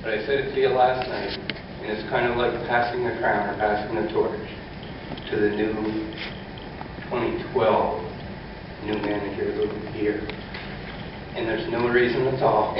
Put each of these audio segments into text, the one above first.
but I said it to you last night, and it's kind of like passing the crown or passing the torch to the new 2012 new manager of the year. And there's no reason at all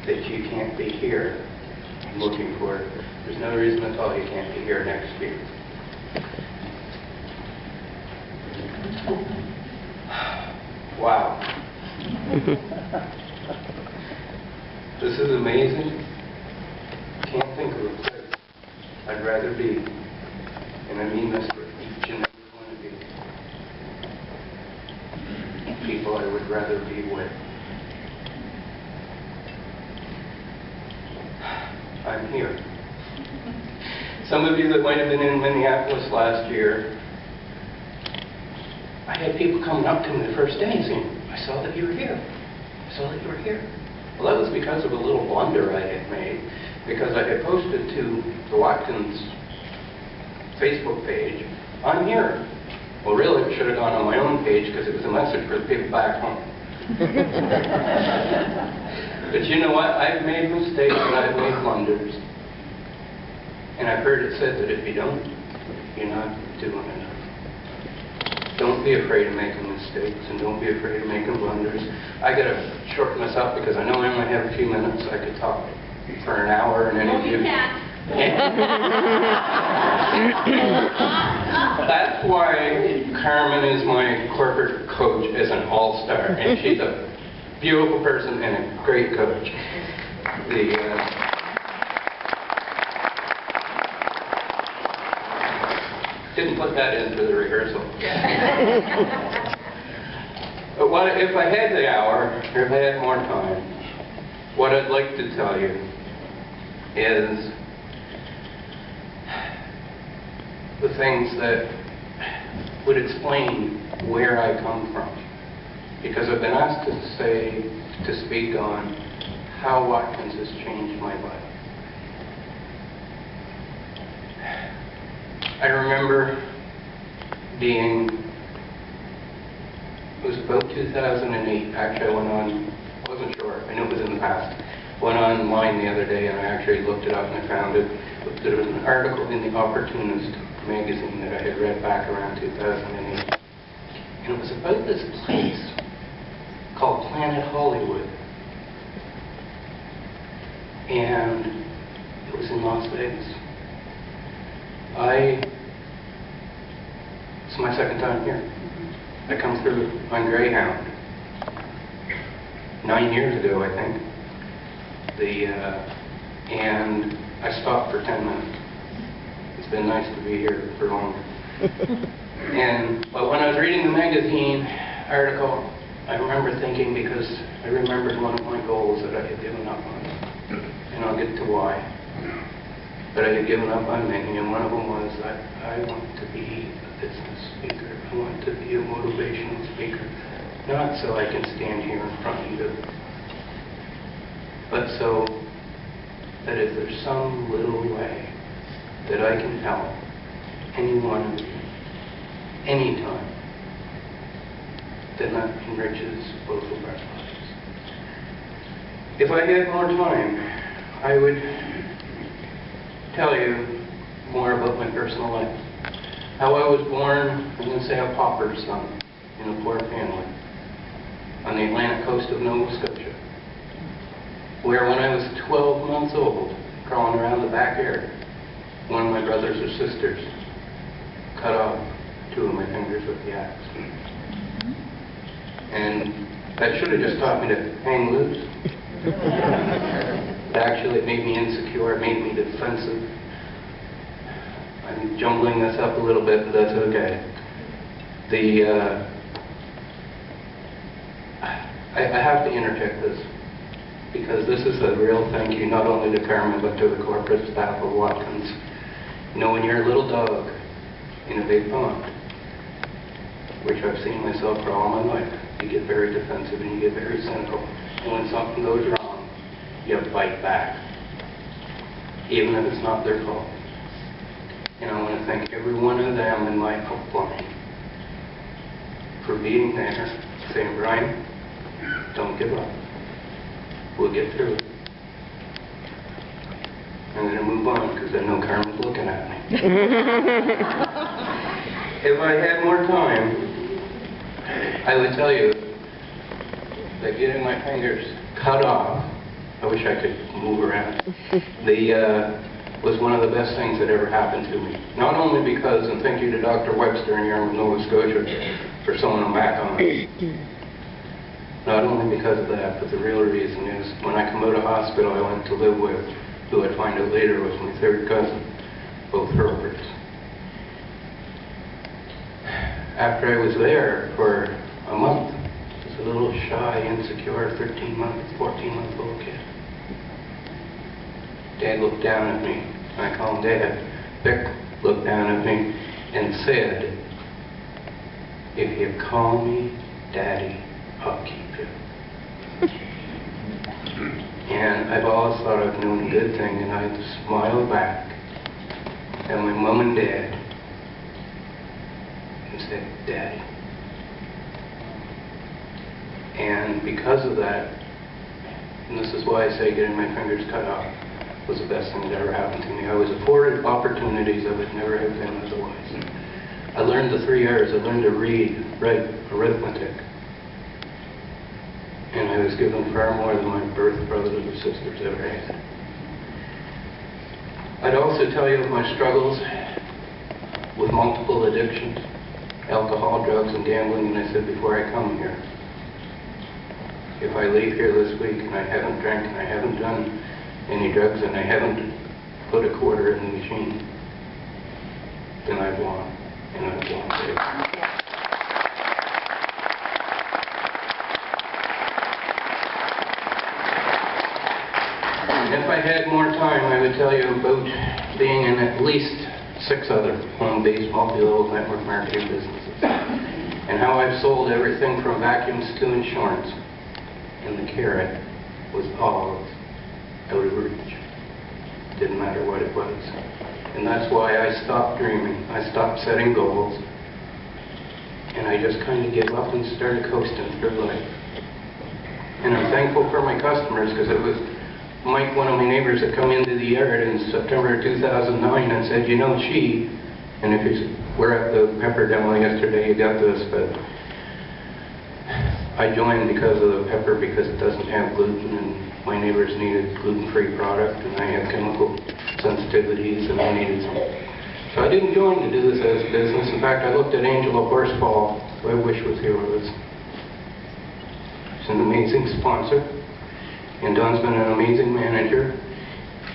that you can't be here looking for it. There's no reason at all you can't be here next year. Wow. This is amazing. Can't think of a place I'd rather be. And I mean this for each and every one of you. People I would rather be with. I'm here. Some of you that might have been in Minneapolis last year, I had people coming up to me the first day and saying, I saw that you were here. I saw that you were here. Well, that was because of a little blunder I had made, because I had posted to the Watkins Facebook page, I'm here. Well, really, it should have gone on my own page because it was a message for the people back home. But you know what? I've made mistakes and I've made blunders. And I've heard it said that if you don't, you're not doing enough. Don't be afraid of making mistakes and don't be afraid of making blunders. I got to shorten this up because I know I only have a few minutes. I could talk for an hour and any of you. That's why Carmen is my corporate coach as an all-star, and she's a beautiful person and a great coach. Didn't put that in for the rehearsal. But what if I had the hour, or if I had more time, what I'd like to tell you is the things that would explain where I come from. Because I've been asked to speak on how Watkins has changed my life. I remember it was about 2008, actually I went on, I wasn't sure, I knew it was in the past. Went online the other day and I actually looked it up and I found it. There was an article in The Opportunist magazine that I had read back around 2008. And it was about this place called Planet Hollywood. And it was in Las Vegas. It's my second time here. I come through on Greyhound 9 years ago, I think. And I stopped for 10 minutes. It's been nice to be here for longer. But when I was reading the magazine article, I remember thinking, because I remembered one of my goals that I had given up on, and I'll get to why. But I had given up on many, and one of them was that I want to be a business speaker. I want to be a motivational speaker. Not so I can stand here in front of you, but so that if there's some little way that I can help any one of you, anytime, then that enriches both of our lives. If I had more time, I would tell you more about my personal life. How I was born, I'm going to say, a pauper's son in a poor family on the Atlantic coast of Nova Scotia, where when I was 12 months old, crawling around the back area, one of my brothers or sisters cut off 2 of my fingers with the axe. And that should have just taught me to hang loose. Actually, it made me insecure, it made me defensive. I'm jumbling this up a little bit, but that's okay. I have to interject this, because this is a real thank you, not only to Carmen, but to the corporate staff of Watkins. You know, when you're a little dog in a big pond, which I've seen myself for all my life, you get very defensive and you get very cynical. And when something goes wrong, you bite back, even if it's not their fault. And I want to thank every one of them in my upline for being there, saying, Brian, don't give up. We'll get through it. If I had more time, I would tell you that getting my fingers cut off, I wish I could move around, was one of the best things that ever happened to me. Not only because, and thank you to Dr. Webster in Yarmouth, Nova Scotia, for sewing them back on. Not only because of that, but the real reason is when I come out of hospital, I went to live with, who I'd find out later was my third cousin, both Hurlburts. After I was there for a month, I was a little shy, insecure, 14-month-old kid. Dad looked down at me. I call him Dad. Vic looked down at me and said, "If you call me Daddy, I'll keep you." And I've always thought I've known a good thing, and I smiled back at my mom and dad and said, "Daddy." And because of that, and this is why I say getting my fingers cut off was the best thing that ever happened to me. I was afforded opportunities I would never have been otherwise. I learned the 3 R's. I learned to read, write, arithmetic. And I was given far more than my birth brothers or sisters ever had. I'd also tell you of my struggles with multiple addictions, alcohol, drugs, and gambling, and I said before I come here, if I leave here this week and I haven't drank and I haven't done any drugs and I haven't put a quarter in the machine, then I've won, and I've won big. And if I had more time, I would tell you about being in at least 6 other home-based multi-level network marketing businesses, and how I've sold everything from vacuums to insurance, and the carrot was all out of reach. Didn't matter what it was. And that's why I stopped dreaming. I stopped setting goals. And I just kind of gave up and started coasting through life. And I'm thankful for my customers, because it was Mike, one of my neighbors, that come into the yard in September 2009 and said, "You know, she," and if you were at the pepper demo yesterday, you got this, but I joined because of the pepper, because it doesn't have gluten, and my neighbors needed gluten-free product, and I had chemical sensitivities, and I needed some. So I didn't join to do this as a business. In fact, I looked at Angela Horsfall, who I wish was here with us. She's an amazing sponsor, and Don's been an amazing manager.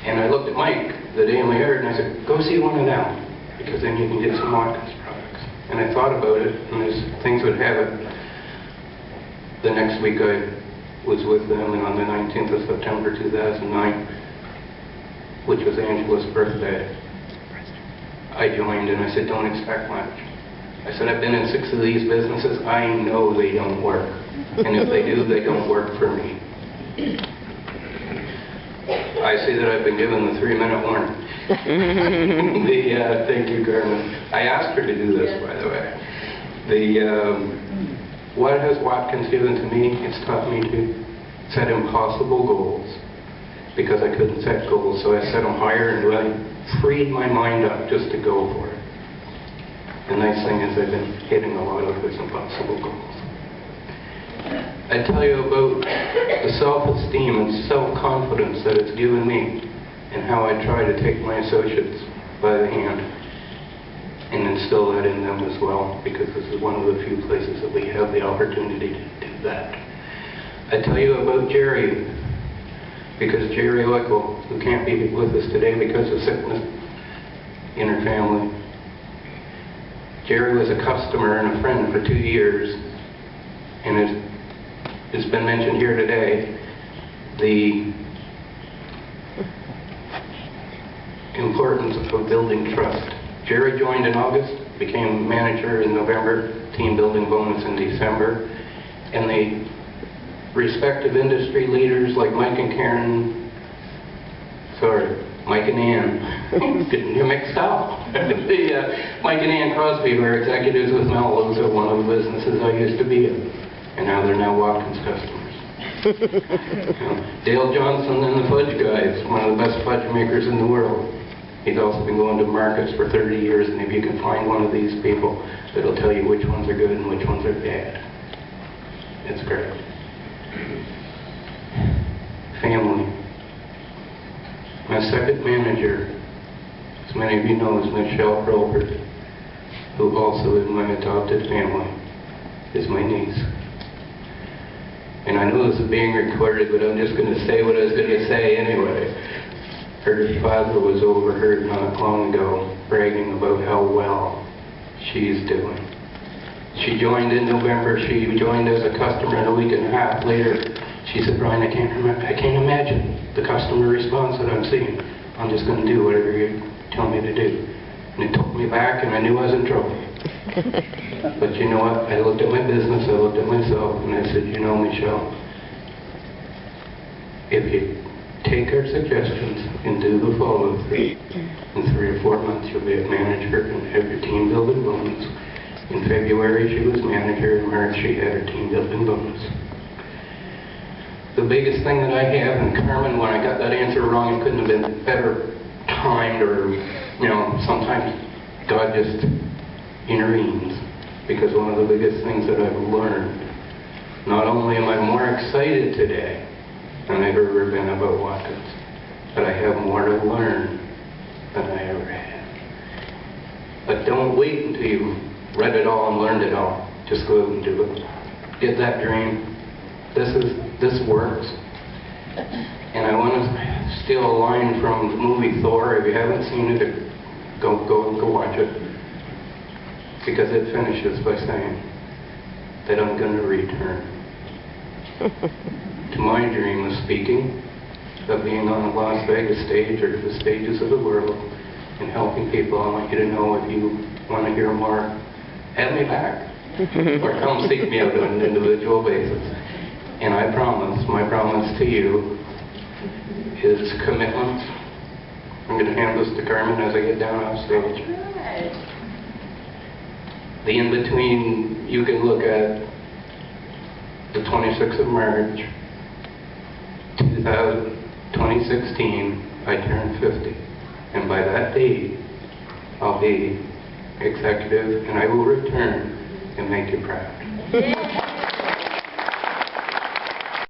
And I looked at Mike the day in my yard, and I said, "Go see one of them, because then you can get some Watkins products." And I thought about it, and as things would have it, the next week I was with them, and on the 19th of September 2009, which was Angela's birthday, I joined, and I said, "Don't expect much." I said, "I've been in 6 of these businesses. I know they don't work. And if they do, they don't work for me." I see that I've been given the 3-minute warning. Thank you, Carmen. I asked her to do this, by the way. What has Watkins given to me? It's taught me to set impossible goals, because I couldn't set goals, so I set them higher, and I freed my mind up just to go for it. The nice thing is I've been hitting a lot of those impossible goals. I tell you about the self-esteem and self-confidence that it's given me, and how I try to take my associates by the hand and instill that in them as well, because this is one of the few places that we have the opportunity to do that. I tell you about Jerry, because Jerry Oikel, who can't be with us today because of sickness in her family. Jerry was a customer and a friend for 2 years, and it's been mentioned here today, the importance of building trust. Jerry joined in August, became manager in November, team building bonus in December, and the respective industry leaders like Mike and Ann, getting you mixed up. Mike and Ann Crosby were executives with Mellows at one of the businesses I used to be in, and now they're Watkins customers. Dale Johnson and the Fudge Guys, one of the best fudge makers in the world. He's also been going to markets for 30 years, and if you can find one of these people, it'll tell you which ones are good and which ones are bad. It's great. Family. My second manager, as many of you know, is Michelle Hurlburt, who also is my adopted family, is my niece. And I know this is being recorded, but I'm just going to say what I was going to say anyway. Her father was overheard not long ago bragging about how well she's doing. She joined in November. She joined as a customer, and a week and a half later, she said, "Brian, I can't imagine the customer response that I'm seeing. I'm just going to do whatever you tell me to do." And it took me back, and I knew I was in trouble. But you know what? I looked at my business, I looked at myself, and I said, "You know, Michelle, if you take our suggestions and do the follow-through, in 3 or 4 months you'll be a manager and have your team building bonus." In February she was manager, in March she had her team building bonus. The biggest thing that I have, and Carmen, when I got that answer wrong, it couldn't have been better timed, or, you know, sometimes God just intervenes. Because one of the biggest things that I've learned, not only am I more excited today than I've ever been about Watkins, but I have more to learn than I ever have. But don't wait until you've read it all and learned it all. Just go out and do it. Get that dream. This works. And I want to steal a line from the movie Thor. If you haven't seen it, go watch it. Because it finishes by saying that I'm going to return to my dream of speaking, of being on the Las Vegas stage or the stages of the world and helping people. I want you to know, if you want to hear more, have me back or come seek me out on an individual basis. And I promise, my promise to you is commitment. I'm going to hand this to Carmen as I get down off stage. The in-between, you can look at the 26th of March, 2016, I turned 50. And by that date, I'll be executive, and I will return and make you proud.